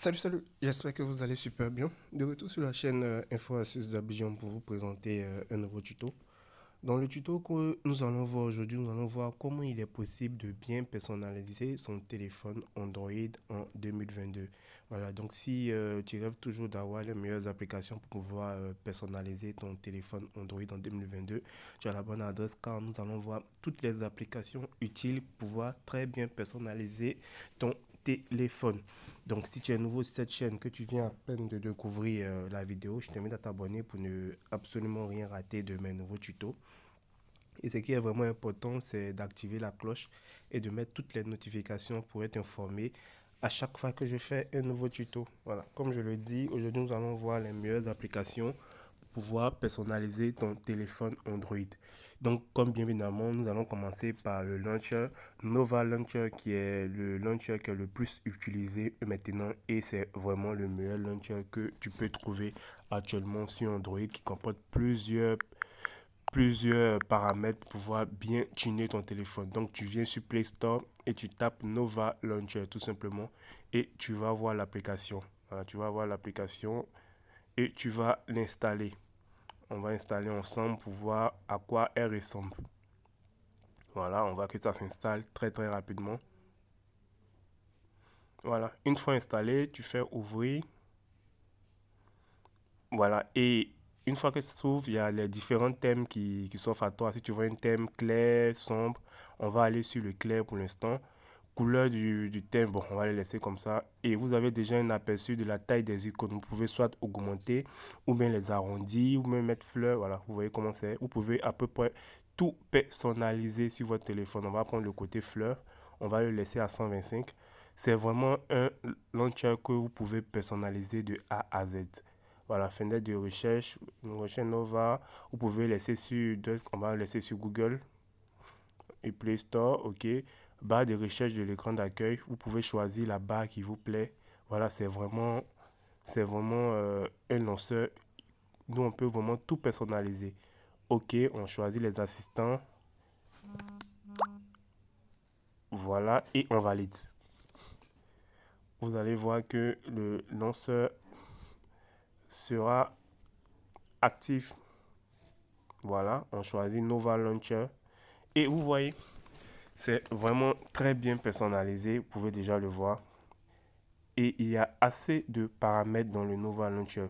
Salut, j'espère que vous allez super bien. De retour sur la chaîne Info Astuces d'Abidjan pour vous présenter un nouveau tuto. Dans le tuto que nous allons voir aujourd'hui, nous allons voir comment il est possible de bien personnaliser son téléphone Android en 2022. Voilà, donc si tu rêves toujours d'avoir les meilleures applications pour pouvoir personnaliser ton téléphone Android en 2022, tu as la bonne adresse car nous allons voir toutes les applications utiles pour pouvoir très bien personnaliser ton téléphone. Donc si tu es nouveau sur cette chaîne, que tu viens à peine de découvrir la vidéo, je t'invite à t'abonner pour ne absolument rien rater de mes nouveaux tutos. Et ce qui est vraiment important, c'est d'activer la cloche et de mettre toutes les notifications pour être informé à chaque fois que je fais un nouveau tuto. Voilà, comme je le dis, aujourd'hui nous allons voir les meilleures applications pour pouvoir personnaliser ton téléphone Android. Donc, comme bien évidemment, nous allons commencer par le launcher Nova Launcher, qui est le launcher qui est le plus utilisé maintenant et c'est vraiment le meilleur launcher que tu peux trouver actuellement sur Android, qui comporte plusieurs paramètres pour pouvoir bien tuner ton téléphone. Donc tu viens sur Play Store et tu tapes Nova Launcher tout simplement et tu vas voir l'application. Voilà, tu vas voir l'application et tu vas l'installer. On va installer ensemble pour voir à quoi elle ressemble. Voilà, on va que ça s'installe très rapidement. Voilà, une fois installé, tu fais ouvrir. Voilà, et une fois que ça s'ouvre, il y a les différents thèmes qui s'offrent à toi. Si tu veux un thème clair, sombre, on va aller sur le clair pour l'instant. Couleur du thème, bon, on va les laisser comme ça. Et vous avez déjà un aperçu de la taille des icônes. Vous pouvez soit augmenter, ou bien les arrondir, ou même mettre fleurs. Voilà, vous voyez comment c'est. Vous pouvez à peu près tout personnaliser sur votre téléphone. On va prendre le côté fleurs. On va le laisser à 125. C'est vraiment un launcher que vous pouvez personnaliser de A à Z. Voilà, fenêtre de recherche, recherche Nova. Vous pouvez laisser sur, on va laisser sur Google et Play Store, ok. Barre de recherche de l'écran d'accueil. Vous pouvez choisir la barre qui vous plaît. Voilà, c'est vraiment un lanceur. Nous, on peut vraiment tout personnaliser. Ok, on choisit les assistants. Voilà, et on valide. Vous allez voir que le lanceur sera actif. Voilà, on choisit Nova Launcher. Et vous voyez, c'est vraiment très bien personnalisé, vous pouvez déjà le voir. Et il y a assez de paramètres dans le Nova Launcher.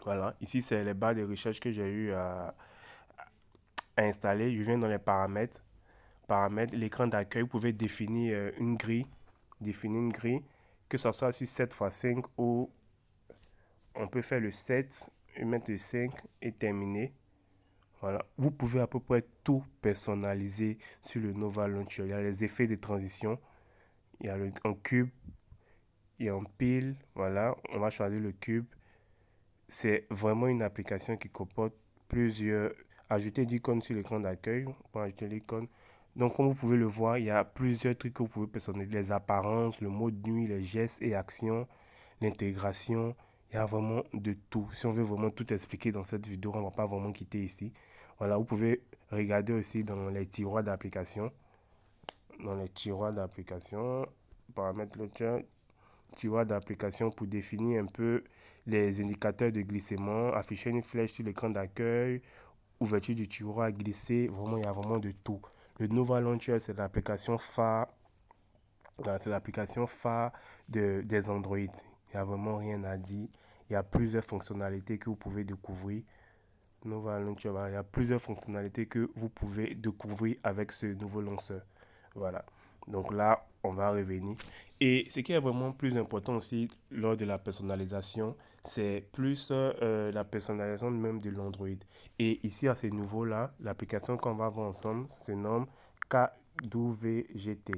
Voilà, ici c'est les barres de recherche que j'ai eu à installer. Je viens dans les paramètres. Paramètres, l'écran d'accueil, vous pouvez définir une grille, que ce soit sur 7x5 ou on peut faire le 7 et mettre le 5 et terminer. Voilà, vous pouvez à peu près tout personnaliser sur le Nova Launcher. Il y a les effets de transition, il y a un cube, il y a un pile, voilà, on va choisir le cube. C'est vraiment une application qui comporte plusieurs. Ajouter d'icônes sur l'écran d'accueil, pour ajouter l'icône. Donc, comme vous pouvez le voir, il y a plusieurs trucs que vous pouvez personnaliser. Les apparences, le mode nuit, les gestes et actions, l'intégration. Il y a vraiment de tout. Si on veut vraiment tout expliquer dans cette vidéo, on ne va pas vraiment quitter ici. Voilà, vous pouvez regarder aussi dans les tiroirs d'application. Dans les tiroirs d'application, paramètres launcher, tiroir d'application pour définir un peu les indicateurs de glissement, afficher une flèche sur l'écran d'accueil, ouverture du tiroir à glisser, vraiment il y a vraiment de tout. Le Nova Launcher, c'est l'application phare, c'est l'application phare des Android. Il n'y a vraiment rien à dire. Il y a plusieurs fonctionnalités que vous pouvez découvrir. Nova Launcher, voilà, il y a plusieurs fonctionnalités que vous pouvez découvrir avec ce nouveau lanceur. Voilà. Donc là, on va revenir. Et ce qui est vraiment plus important aussi lors de la personnalisation, c'est plus la personnalisation même de l'Android. Et ici, à ce niveau-là, l'application qu'on va voir ensemble se nomme KWGT.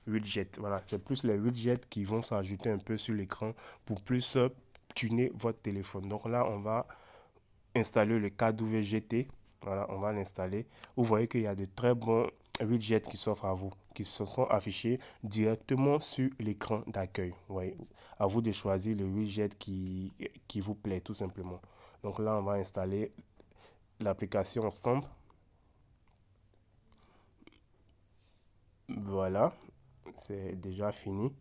Widget, voilà, c'est plus les widgets qui vont s'ajouter un peu sur l'écran pour plus tuner votre téléphone. Donc là, on va installer le KWGT. Voilà, on va l'installer. Vous voyez qu'il y a de très bons widgets qui s'offrent à vous, qui se sont affichés directement sur l'écran d'accueil. Ouais. À vous de choisir le widget qui vous plaît, tout simplement. Donc là, on va installer l'application ensemble. Voilà, c'est déjà fini.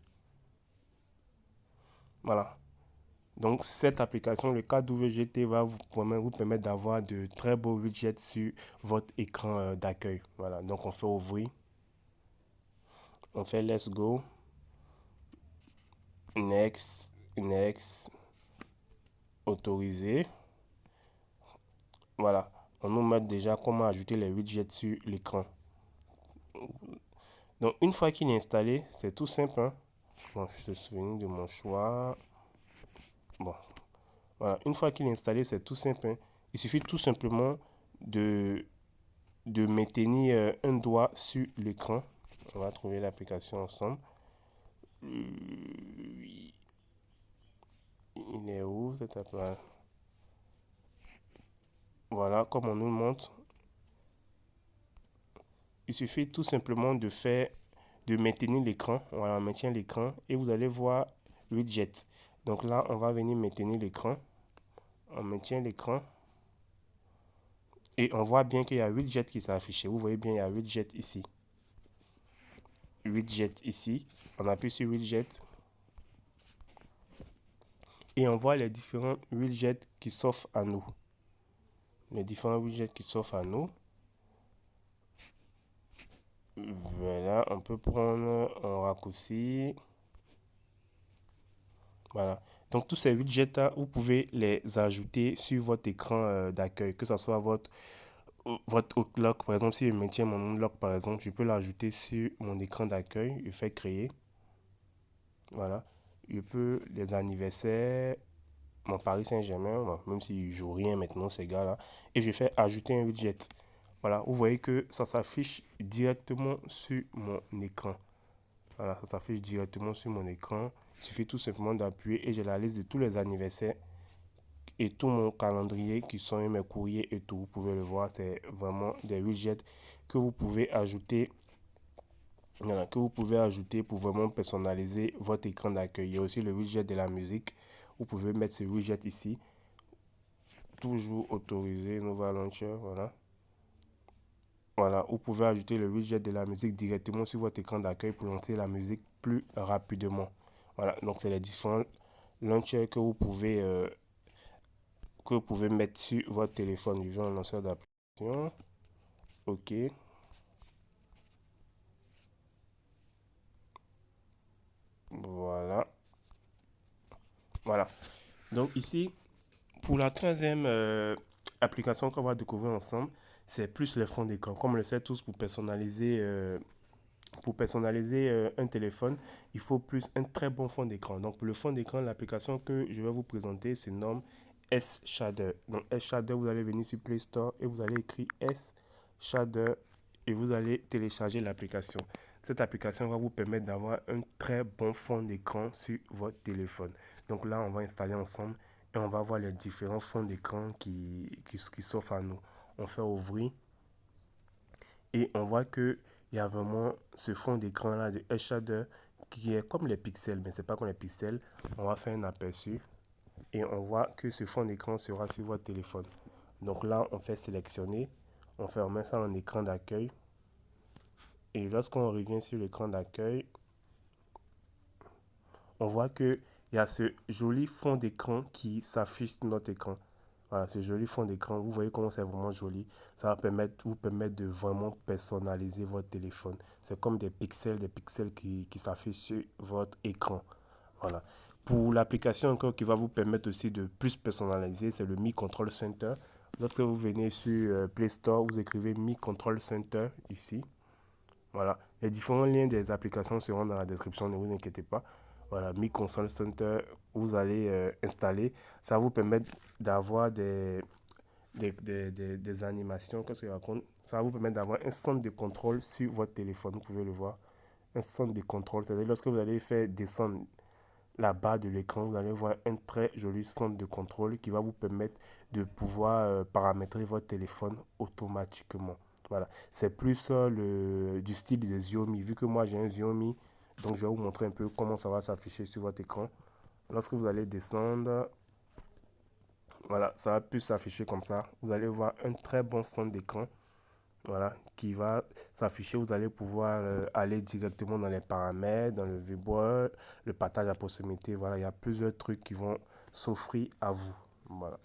Voilà. Donc, cette application, le 4WGT, va vous permettre d'avoir de très beaux widgets sur votre écran d'accueil. Voilà. Donc, on fait ouvrir. On fait let's go. Next. Next. Autoriser. Voilà. On nous met déjà comment ajouter les widgets sur l'écran. Donc, une fois qu'il est installé, c'est tout simple, hein. Bon, je suis souvenu de mon choix. Bon, voilà. Une fois qu'il est installé, c'est tout simple, hein. Il suffit tout simplement de, de maintenir un doigt sur l'écran. On va trouver l'application ensemble. Il est où cette application? Voilà, comme on nous le montre. Il suffit tout simplement de maintenir l'écran. Voilà, on maintient l'écran et vous allez voir widget. Donc là, on va venir maintenir l'écran. On maintient l'écran. Et on voit bien qu'il y a widget qui s'est affiché. Vous voyez bien, il y a widget ici. Widget ici. On appuie sur widget. Et on voit les différents widgets qui s'offrent à nous. Les différents widgets qui s'offrent à nous. Voilà, on peut prendre un raccourci. Voilà. Donc tous ces widgets, vous pouvez les ajouter sur votre écran d'accueil, que ce soit votre Outlook. Par exemple, si je maintiens mon Outlook, par exemple, je peux l'ajouter sur mon écran d'accueil. Je fais créer. Voilà. Je peux les anniversaires, mon Paris Saint-Germain, bon, même s'il ne joue rien maintenant, ces gars-là. Et je fais ajouter un widget. Voilà, vous voyez que ça s'affiche directement sur mon écran. Voilà, ça s'affiche directement sur mon écran. Il suffit tout simplement d'appuyer et j'ai la liste de tous les anniversaires et tout mon calendrier qui sont mes courriers et tout. Vous pouvez le voir, c'est vraiment des widgets que vous pouvez ajouter. Voilà, que vous pouvez ajouter pour vraiment personnaliser votre écran d'accueil. Il y a aussi le widget de la musique. Vous pouvez mettre ce widget ici. Toujours autorisé, Nova Launcher, voilà. Voilà, vous pouvez ajouter le widget de la musique directement sur votre écran d'accueil pour lancer la musique plus rapidement. Voilà, donc c'est les différents launchers que vous pouvez mettre sur votre téléphone. Je vais en lancer d'application. OK. Voilà. Voilà. Donc ici, pour la troisième application qu'on va découvrir ensemble, c'est plus les fonds d'écran. Comme on le sait tous, pour personnaliser un téléphone, il faut plus un très bon fond d'écran. Donc pour le fond d'écran, l'application que je vais vous présenter se nomme S-Shader. Donc S-Shader, vous allez venir sur Play Store et vous allez écrire S-Shader et vous allez télécharger l'application. Cette application va vous permettre d'avoir un très bon fond d'écran sur votre téléphone. Donc là, on va installer ensemble et on va voir les différents fonds d'écran qui s'offrent à nous. On fait ouvrir et on voit que il y a vraiment ce fond d'écran là de Shader qui est comme les pixels, mais c'est pas comme les pixels. On va faire un aperçu et on voit que ce fond d'écran sera sur votre téléphone. Donc là, on fait sélectionner, on met ça en écran d'accueil et lorsqu'on revient sur l'écran d'accueil, on voit que il y a ce joli fond d'écran qui s'affiche sur notre écran. Voilà, ce joli fond d'écran, vous voyez comment c'est vraiment joli. Ça va vous permettre de vraiment personnaliser votre téléphone. C'est comme des pixels qui s'affichent sur votre écran. Voilà. Pour l'application encore qui va vous permettre aussi de plus personnaliser, c'est le Mi Control Center. Lorsque vous venez sur Play Store, vous écrivez Mi Control Center ici. Voilà. Les différents liens des applications seront dans la description, ne vous inquiétez pas. Voilà, Mi Console Center, vous allez installer. Ça vous permet d'avoir des animations. Qu'est-ce que je raconte? Ça va vous permettre d'avoir un centre de contrôle sur votre téléphone. Vous pouvez le voir. Un centre de contrôle. C'est-à-dire, lorsque vous allez faire descendre la barre de l'écran, vous allez voir un très joli centre de contrôle qui va vous permettre de pouvoir paramétrer votre téléphone automatiquement. Voilà, c'est plus du style des Xiaomi. Vu que moi j'ai un Xiaomi, donc je vais vous montrer un peu comment ça va s'afficher sur votre écran. Lorsque vous allez descendre, voilà, ça va plus s'afficher comme ça. Vous allez voir un très bon centre d'écran. voilà, qui va s'afficher. Vous allez pouvoir aller directement dans les paramètres, dans le VBOL, le partage à proximité. Voilà, il y a plusieurs trucs qui vont s'offrir à vous. Voilà.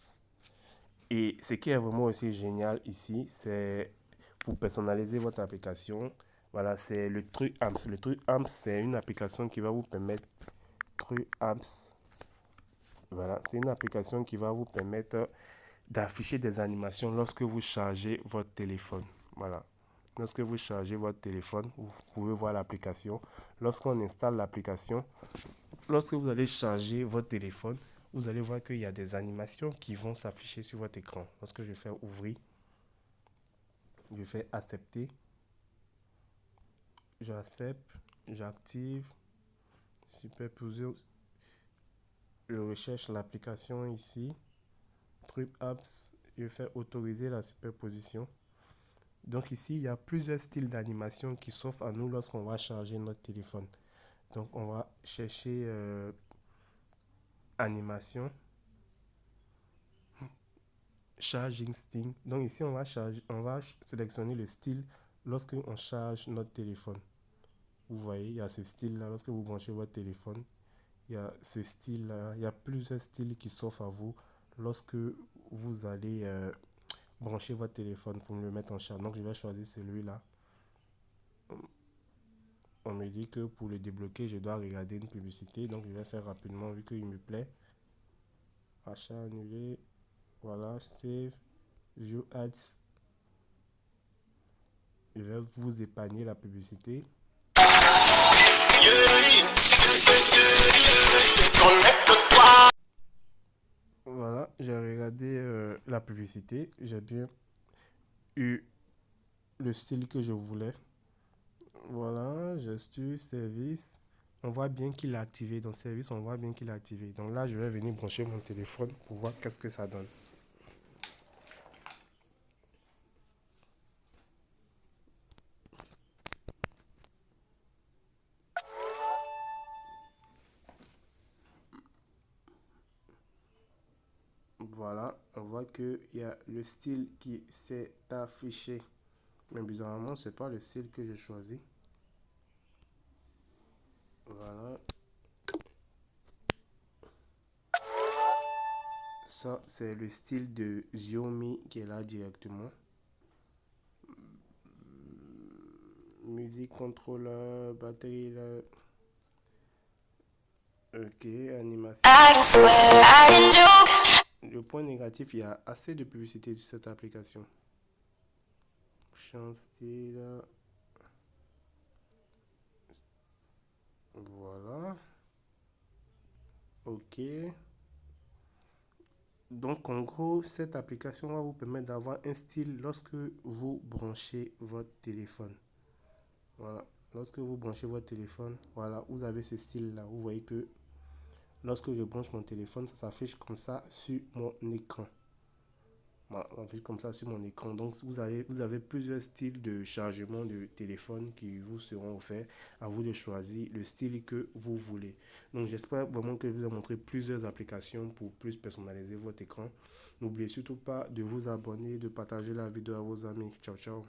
Et ce qui est vraiment aussi génial ici, c'est pour personnaliser votre application. Voilà, c'est le truc AMS. Le truc AMS, c'est une application qui va vous permettre. Truc AMS. Voilà, c'est une application qui va vous permettre d'afficher des animations lorsque vous chargez votre téléphone. Voilà. Lorsque vous chargez votre téléphone, vous pouvez voir l'application. Lorsqu'on installe l'application, lorsque vous allez charger votre téléphone, vous allez voir qu'il y a des animations qui vont s'afficher sur votre écran. Lorsque je fais ouvrir, je fais accepter, j'accepte, j'active, superposer, je recherche l'application ici, truc apps, je fais autoriser la superposition. Donc ici, il y a plusieurs styles d'animation qui s'offrent à nous lorsqu'on va charger notre téléphone. Donc on va chercher animation, charging style. Donc ici, on va sélectionner le style lorsque on charge notre téléphone. Vous voyez, il y a ce style-là. Lorsque vous branchez votre téléphone, il y a ce style-là. Il y a plusieurs styles qui s'offrent à vous lorsque vous allez brancher votre téléphone pour le mettre en charge. Donc je vais choisir celui-là. On me dit que pour le débloquer, je dois regarder une publicité. Donc je vais faire rapidement vu qu'il me plaît. Achat annulé. Voilà, save. View ads. Je vais vous épargner la publicité. Voilà, j'ai regardé la publicité. J'ai bien eu le style que je voulais. Voilà, gesture, service. On voit bien qu'il est activé. Dans service, on voit bien qu'il est activé. Donc là, je vais venir brancher mon téléphone pour voir qu'est-ce que ça donne. Voilà, on voit qu'il y a le style qui s'est affiché. Mais bizarrement, c'est pas le style que j'ai choisi. Voilà. Ça, c'est le style de Xiaomi qui est là directement. Musique, contrôleur, batterie, là. Ok, animation. Le point négatif, il y a assez de publicité sur cette application. Change style. Voilà. Ok. Donc, en gros, cette application va vous permettre d'avoir un style lorsque vous branchez votre téléphone. Voilà. Lorsque vous branchez votre téléphone, voilà, vous avez ce style-là. Vous voyez que lorsque je branche mon téléphone, ça s'affiche comme ça sur mon écran. Voilà, ça s'affiche comme ça sur mon écran. Donc, vous avez plusieurs styles de chargement de téléphone qui vous seront offerts. À vous de choisir le style que vous voulez. Donc, j'espère vraiment que je vous ai montré plusieurs applications pour plus personnaliser votre écran. N'oubliez surtout pas de vous abonner, de partager la vidéo à vos amis. Ciao, ciao.